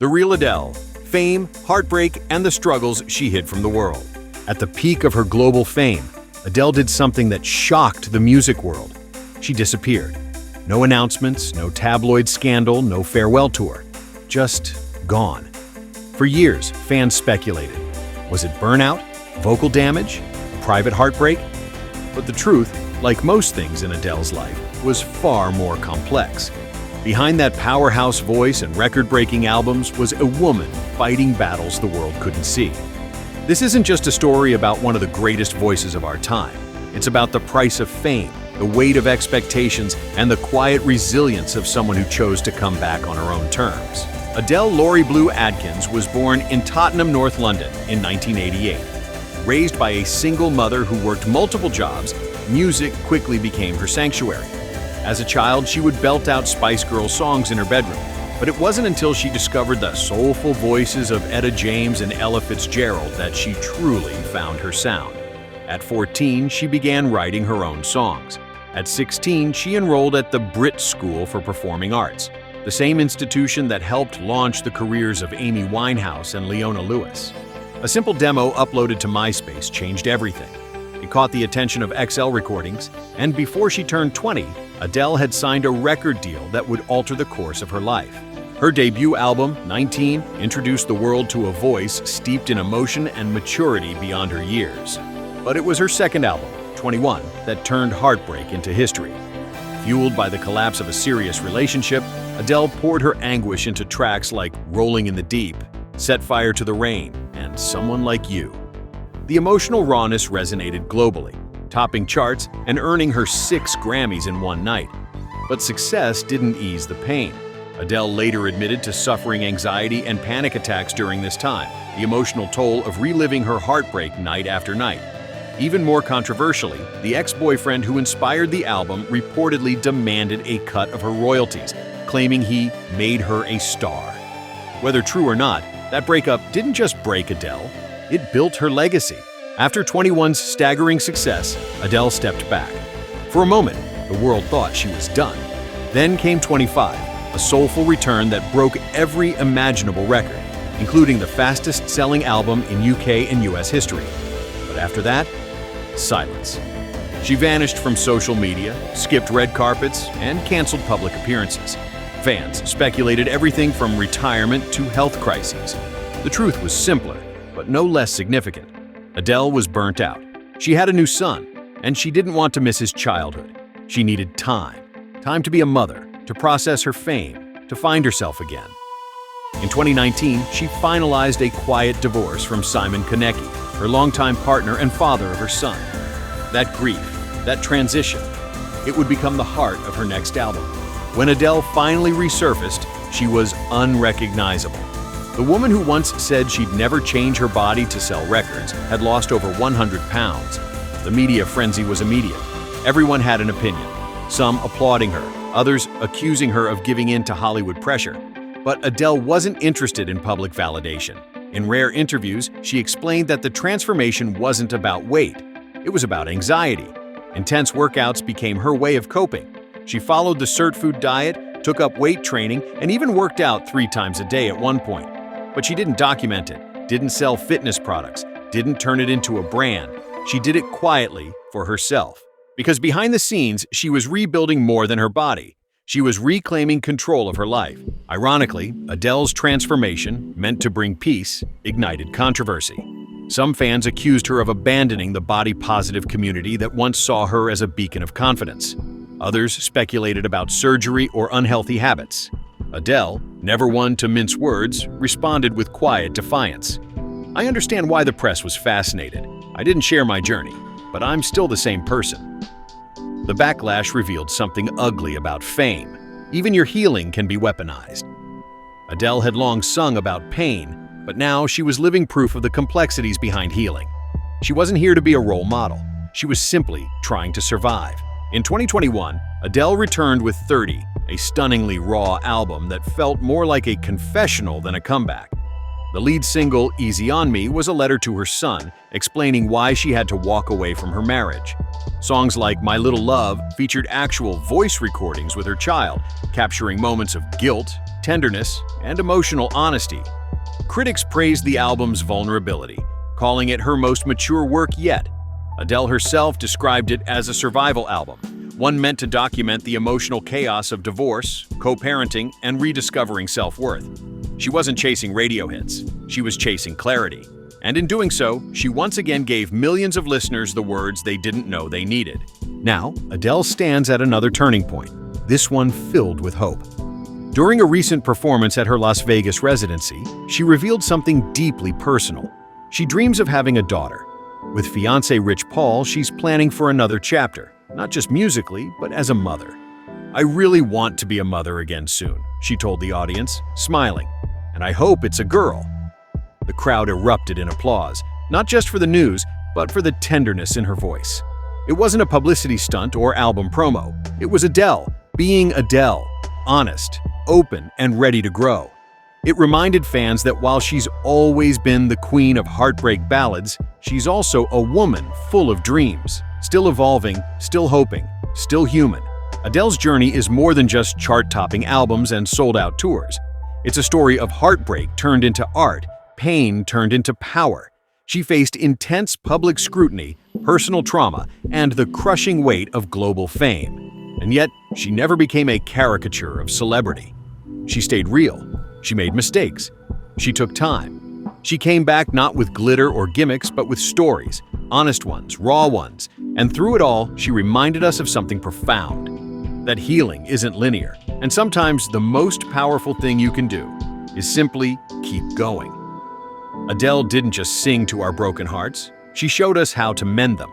The Real Adele, fame, heartbreak, and the struggles she hid from the world. At the peak of her global fame, Adele did something that shocked the music world. She disappeared. No announcements, no tabloid scandal, no farewell tour. Just gone. For years, fans speculated. Was it burnout? Vocal damage? A private heartbreak? But the truth, like most things in Adele's life, was far more complex. Behind that powerhouse voice and record-breaking albums was a woman fighting battles the world couldn't see. This isn't just a story about one of the greatest voices of our time. It's about the price of fame, the weight of expectations, and the quiet resilience of someone who chose to come back on her own terms. Adele Laurie Blue Adkins was born in Tottenham, North London in 1988. Raised by a single mother who worked multiple jobs, music quickly became her sanctuary. As a child, she would belt out Spice Girls songs in her bedroom, but it wasn't until she discovered the soulful voices of Etta James and Ella Fitzgerald that she truly found her sound. At 14, she began writing her own songs. At 16, she enrolled at the Brit School for Performing Arts, the same institution that helped launch the careers of Amy Winehouse and Leona Lewis. A simple demo uploaded to MySpace changed everything. It caught the attention of XL Recordings, and before she turned 20, Adele had signed a record deal that would alter the course of her life. Her debut album, 19, introduced the world to a voice steeped in emotion and maturity beyond her years. But it was her second album, 21, that turned heartbreak into history. Fueled by the collapse of a serious relationship, Adele poured her anguish into tracks like Rolling in the Deep, Set Fire to the Rain, and Someone Like You. The emotional rawness resonated globally, topping charts and earning her 6 Grammys in one night. But success didn't ease the pain. Adele later admitted to suffering anxiety and panic attacks during this time, the emotional toll of reliving her heartbreak night after night. Even more controversially, the ex-boyfriend who inspired the album reportedly demanded a cut of her royalties, claiming he made her a star. Whether true or not, that breakup didn't just break Adele, it built her legacy. After 21's staggering success, Adele stepped back. For a moment, the world thought she was done. Then came 25, a soulful return that broke every imaginable record, including the fastest-selling album in UK and US history. But after that, silence. She vanished from social media, skipped red carpets, and canceled public appearances. Fans speculated everything from retirement to health crises. The truth was simpler, but no less significant. Adele was burnt out. She had a new son, and she didn't want to miss his childhood. She needed time. Time to be a mother, to process her fame, to find herself again. In 2019, she finalized a quiet divorce from Simon Konecki, her longtime partner and father of her son. That grief, that transition, it would become the heart of her next album. When Adele finally resurfaced, she was unrecognizable. The woman who once said she'd never change her body to sell records had lost over 100 pounds. The media frenzy was immediate. Everyone had an opinion, some applauding her, others accusing her of giving in to Hollywood pressure. But Adele wasn't interested in public validation. In rare interviews, she explained that the transformation wasn't about weight. It was about anxiety. Intense workouts became her way of coping. She followed the cert food diet, took up weight training, and even worked out 3 times a day at one point. But she didn't document it, didn't sell fitness products, didn't turn it into a brand. She did it quietly for herself. Because behind the scenes, she was rebuilding more than her body. She was reclaiming control of her life. Ironically, Adele's transformation, meant to bring peace, ignited controversy. Some fans accused her of abandoning the body-positive community that once saw her as a beacon of confidence. Others speculated about surgery or unhealthy habits. Adele, never one to mince words, responded with quiet defiance. I understand why the press was fascinated. I didn't share my journey, but I'm still the same person. The backlash revealed something ugly about fame. Even your healing can be weaponized. Adele had long sung about pain, but now she was living proof of the complexities behind healing. She wasn't here to be a role model. She was simply trying to survive. In 2021, Adele returned with 30, a stunningly raw album that felt more like a confessional than a comeback. The lead single, Easy on Me, was a letter to her son, explaining why she had to walk away from her marriage. Songs like My Little Love featured actual voice recordings with her child, capturing moments of guilt, tenderness, and emotional honesty. Critics praised the album's vulnerability, calling it her most mature work yet. Adele herself described it as a survival album, one meant to document the emotional chaos of divorce, co-parenting, and rediscovering self-worth. She wasn't chasing radio hits, she was chasing clarity. And in doing so, she once again gave millions of listeners the words they didn't know they needed. Now, Adele stands at another turning point, this one filled with hope. During a recent performance at her Las Vegas residency, she revealed something deeply personal. She dreams of having a daughter. With fiancé Rich Paul, she's planning for another chapter, not just musically, but as a mother. "I really want to be a mother again soon," she told the audience, smiling. "And I hope it's a girl." The crowd erupted in applause, not just for the news, but for the tenderness in her voice. It wasn't a publicity stunt or album promo. It was Adele, being Adele, honest, open, and ready to grow. It reminded fans that while she's always been the queen of heartbreak ballads, she's also a woman full of dreams, still evolving, still hoping, still human. Adele's journey is more than just chart-topping albums and sold-out tours. It's a story of heartbreak turned into art, pain turned into power. She faced intense public scrutiny, personal trauma, and the crushing weight of global fame. And yet, she never became a caricature of celebrity. She stayed real. She made mistakes. She took time. She came back not with glitter or gimmicks, but with stories, honest ones, raw ones. And through it all, she reminded us of something profound, that healing isn't linear. And sometimes the most powerful thing you can do is simply keep going. Adele didn't just sing to our broken hearts, she showed us how to mend them.